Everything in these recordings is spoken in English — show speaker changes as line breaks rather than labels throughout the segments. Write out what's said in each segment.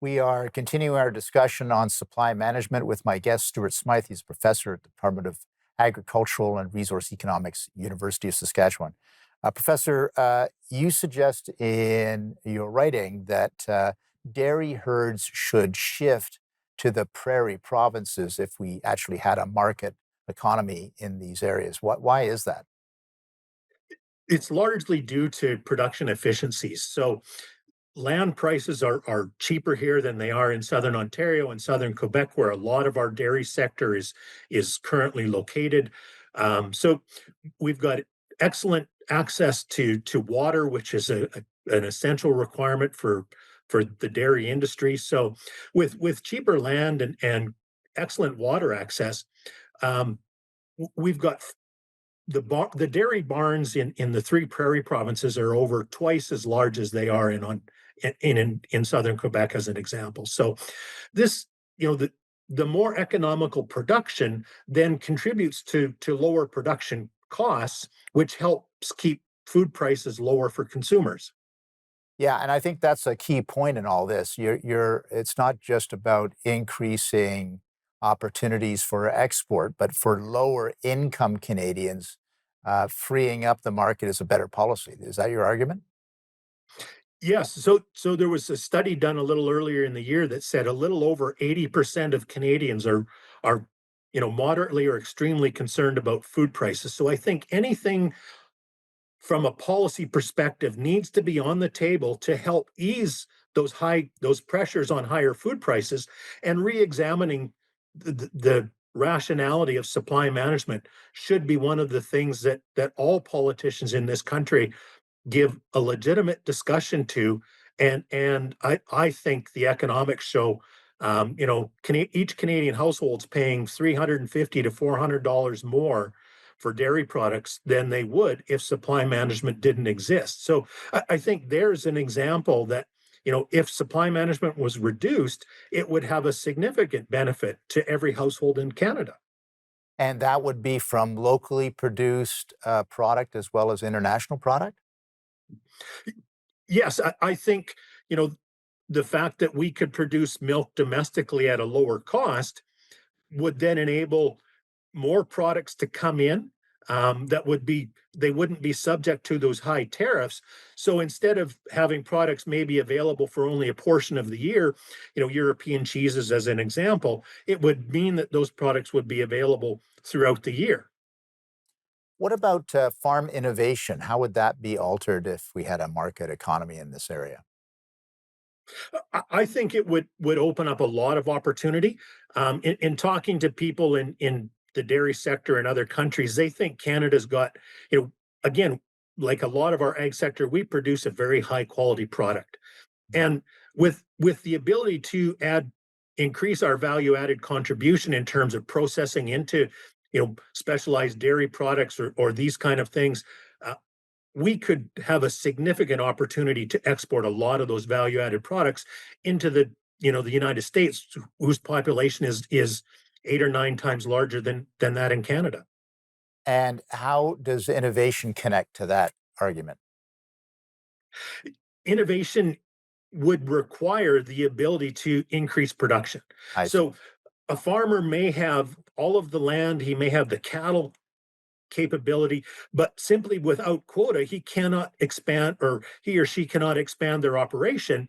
We are continuing our discussion on supply management with my guest, Stuart Smyth. He's a professor at the Department of Agricultural and Resource Economics, University of Saskatchewan. Professor, you suggest in your writing that dairy herds should shift to the prairie provinces if we actually had a market economy in these areas. Why is that?
It's largely due to production efficiencies. So land prices are cheaper here than they are in southern Ontario and southern Quebec, where a lot of our dairy sector is currently located. So we've got excellent access to water, which is an essential requirement for the dairy industry. So with cheaper land and excellent water access, um, we've got the dairy barns in the three prairie provinces are over twice as large as they are in southern Quebec, as an example. So this, you know, the more economical production then contributes to lower production costs, which helps keep food prices lower for consumers.
Yeah, and I think that's a key point in all this. It's not just about increasing opportunities for export, but for lower income Canadians, freeing up the market is a better policy. Is that your argument?
Yes, so there was a study done a little earlier in the year that said a little over 80% of Canadians are moderately or extremely concerned about food prices. So I think anything from a policy perspective needs to be on the table to help ease those pressures on higher food prices, and re-examining the rationality of supply management should be one of the things that all politicians in this country give a legitimate discussion to. And I think the economics show, each Canadian household's paying 350 to $400 more for dairy products than they would if supply management didn't exist. So I think there's an example that, if supply management was reduced, it would have a significant benefit to every household in Canada.
And that would be from locally produced product as well as international product?
Yes, I think, you know, the fact that we could produce milk domestically at a lower cost would then enable more products to come in, that they wouldn't be subject to those high tariffs. So instead of having products maybe available for only a portion of the year, European cheeses as an example, it would mean that those products would be available throughout the year.
What about farm innovation? How would that be altered if we had a market economy in this area?
I think it would open up a lot of opportunity. In talking to people in the dairy sector in other countries, they think Canada's got, again, like a lot of our ag sector, we produce a very high quality product. And with the ability to increase our value added contribution in terms of processing into, specialized dairy products or these kind of things, uh, we could have a significant opportunity to export a lot of those value added products into the United States, whose population is 8 or 9 times larger than that in Canada.
And how does innovation connect to that argument?
Innovation would require the ability to increase production.
I see.
So a farmer may have all of the land, he may have the cattle capability, but simply without quota, he cannot expand, or he or she cannot expand their operation.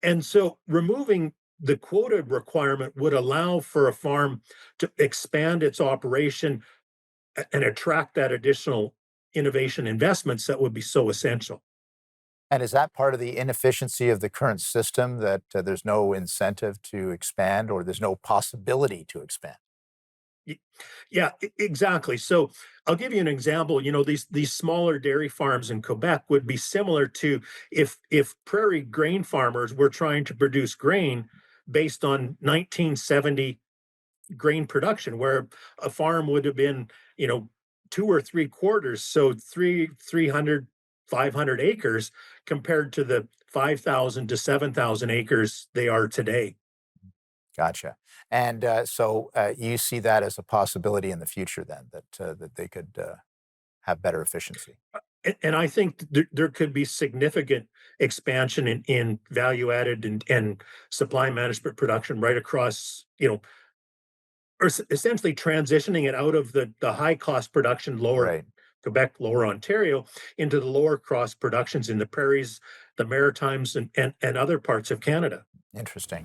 And so removing the quota requirement would allow for a farm to expand its operation and attract that additional innovation investments that would be so essential.
And is that part of the inefficiency of the current system that there's no incentive to expand or there's no possibility to expand?
Y- Yeah, exactly. So I'll give you an example. These smaller dairy farms in Quebec would be similar to if prairie grain farmers were trying to produce grain based on 1970 grain production, where a farm would have been, 2 or 3 quarters, so 300, 500 acres compared to the 5,000 to 7,000 acres they are today.
Gotcha. And so you see that as a possibility in the future then that they could have better efficiency.
And I think there could be significant expansion in value added and supply management production right across, or essentially transitioning it out of the high cost production, lower
Right.
Quebec, lower Ontario, into the lower cost productions in the prairies, the Maritimes, and other parts of Canada.
Interesting.